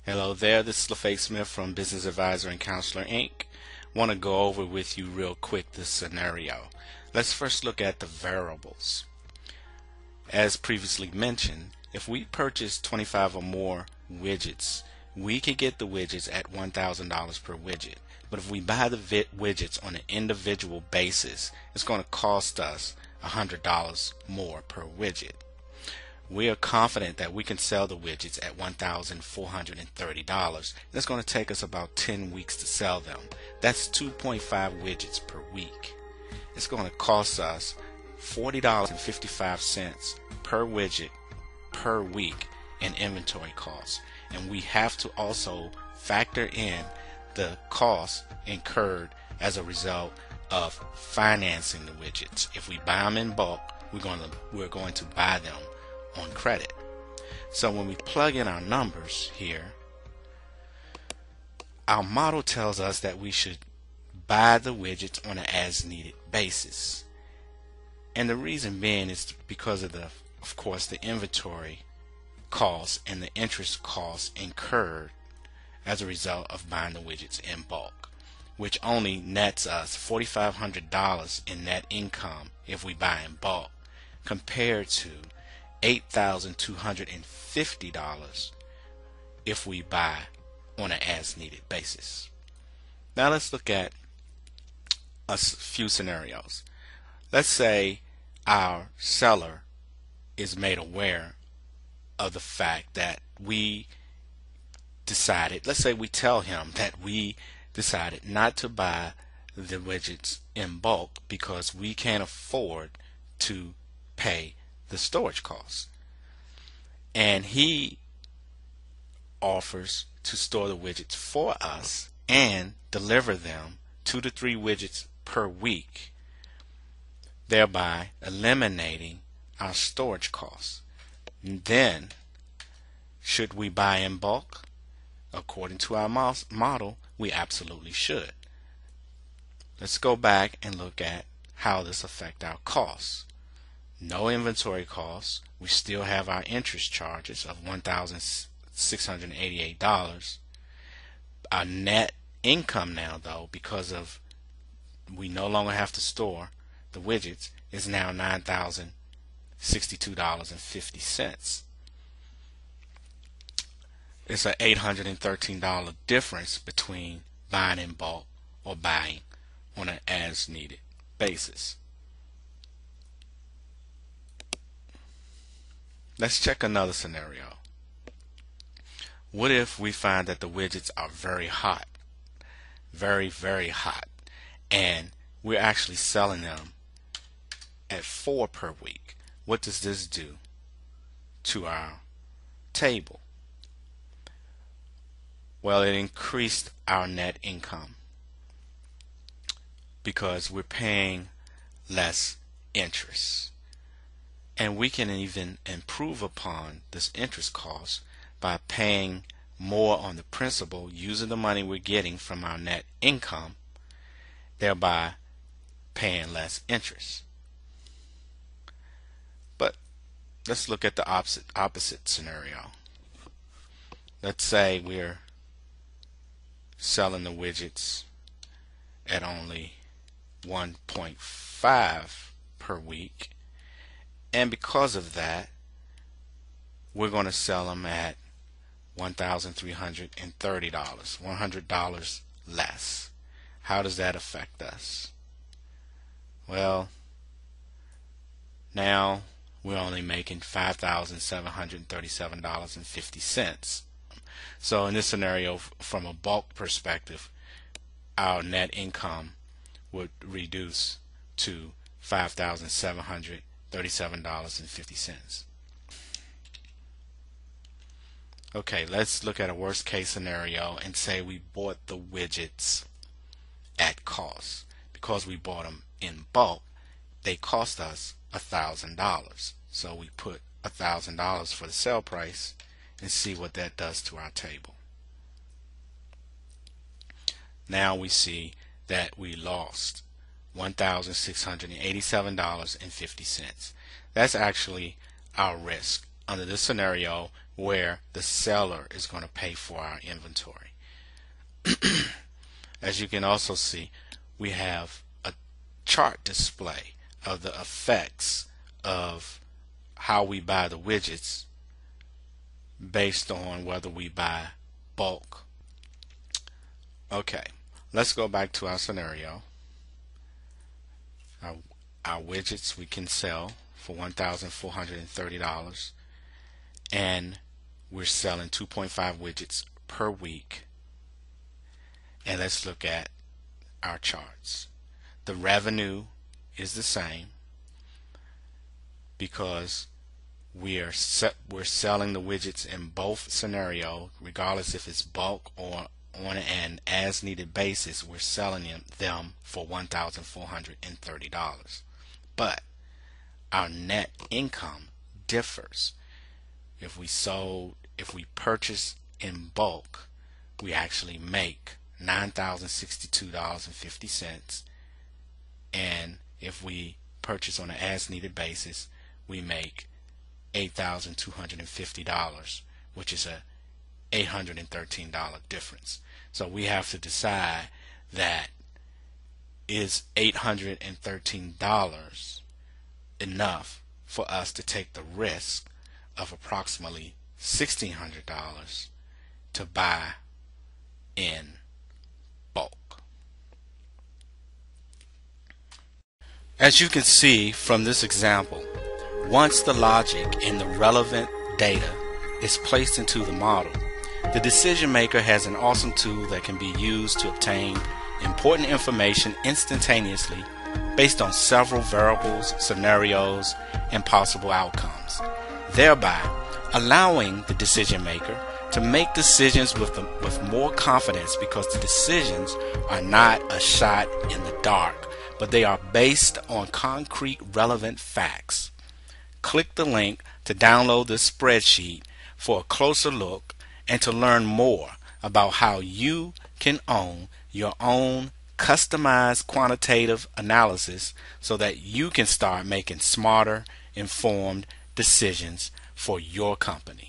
Hello there, this is LaFay Smith from Business Advisor and Counselor Inc. Want to go over with you real quick this scenario. Let's first look at the variables. As previously mentioned, if we purchase 25 or more widgets, we can get the widgets at $1,000 per widget. But if we buy the widgets on an individual basis, it's going to cost us $100 more per widget. We are confident that we can sell the widgets at $1,430. It's going to take us about 10 weeks to sell them. That's 2.5 widgets per week. It's going to cost us $40.55 per widget per week in inventory costs. And we have to also factor in the costs incurred as a result of financing the widgets. If we buy them in bulk, we're going to buy them on credit. So when we plug in our numbers here, our model tells us that we should buy the widgets on an as-needed basis. And the reason being is because of course, the inventory costs and the interest costs incurred as a result of buying the widgets in bulk, which only nets us $4,500 in net income if we buy in bulk, compared to $8,250 if we buy on an as-needed basis. Now let's look at a few scenarios. Let's say our seller is made aware of the fact that we decided, let's say we tell him that we decided not to buy the widgets in bulk because we can't afford to pay the storage costs, and he offers to store the widgets for us and deliver them 2 to 3 widgets per week, thereby eliminating our storage costs. Then should we buy in bulk? According to our model, we absolutely should. Let's go back and look at how this affects our costs. No inventory costs. We still have our interest charges of $1,688. Our net income now, though, because of we no longer have to store the widgets, is now $9,062.50. It's an $813 difference between buying in bulk or buying on an as-needed basis. Let's check another scenario. What if we find that the widgets are very hot, very hot, and we're actually selling them at 4 per week? What does this do to our table? Well, it increased our net income because we're paying less interest. And we can even improve upon this interest cost by paying more on the principal using the money we're getting from our net income, thereby paying less interest. But let's look at the opposite scenario. Let's say we're selling the widgets at only 1.5 per week. And because of that, we're going to sell them at $1,330, $100 less. How does that affect us? Well, now we're only making $5,737.50. So in this scenario, from a bulk perspective, our net income would reduce to $5,737.50. Okay, let's look at a worst case scenario and say we bought the widgets at cost. Because we bought them in bulk, they cost us $1,000. So we put $1,000 for the sale price and see what that does to our table. Now we see that we lost $1,687.50. That's actually our risk. Under this scenario, where the seller is going to pay for our inventory. As you can also see, we have a chart display of the effects of how we buy the widgets based on whether we buy bulk. Okay, let's go back to our scenario. Our widgets we can sell for $1,430, and we're selling 2.5 widgets per week. And let's look at our charts. The revenue is the same because we're selling the widgets in both scenarios, regardless if it's bulk or on an as needed basis. We're selling them for $1,430. But our net income differs. If we purchase in bulk, we actually make $9,062.50, and if we purchase on an as needed basis, we make $8,250, which is a $813 difference. So we have to decide that is $813 enough for us to take the risk of approximately $1,600 to buy in bulk. As you can see from this example, once the logic and the relevant data is placed into the model, the decision maker has an awesome tool that can be used to obtain important information instantaneously based on several variables, scenarios, and possible outcomes, thereby allowing the decision maker to make decisions with more confidence, because the decisions are not a shot in the dark, but they are based on concrete relevant facts. Click the link to download this spreadsheet for a closer look and to learn more about how you can own your own customized quantitative analysis so that you can start making smarter, informed decisions for your company.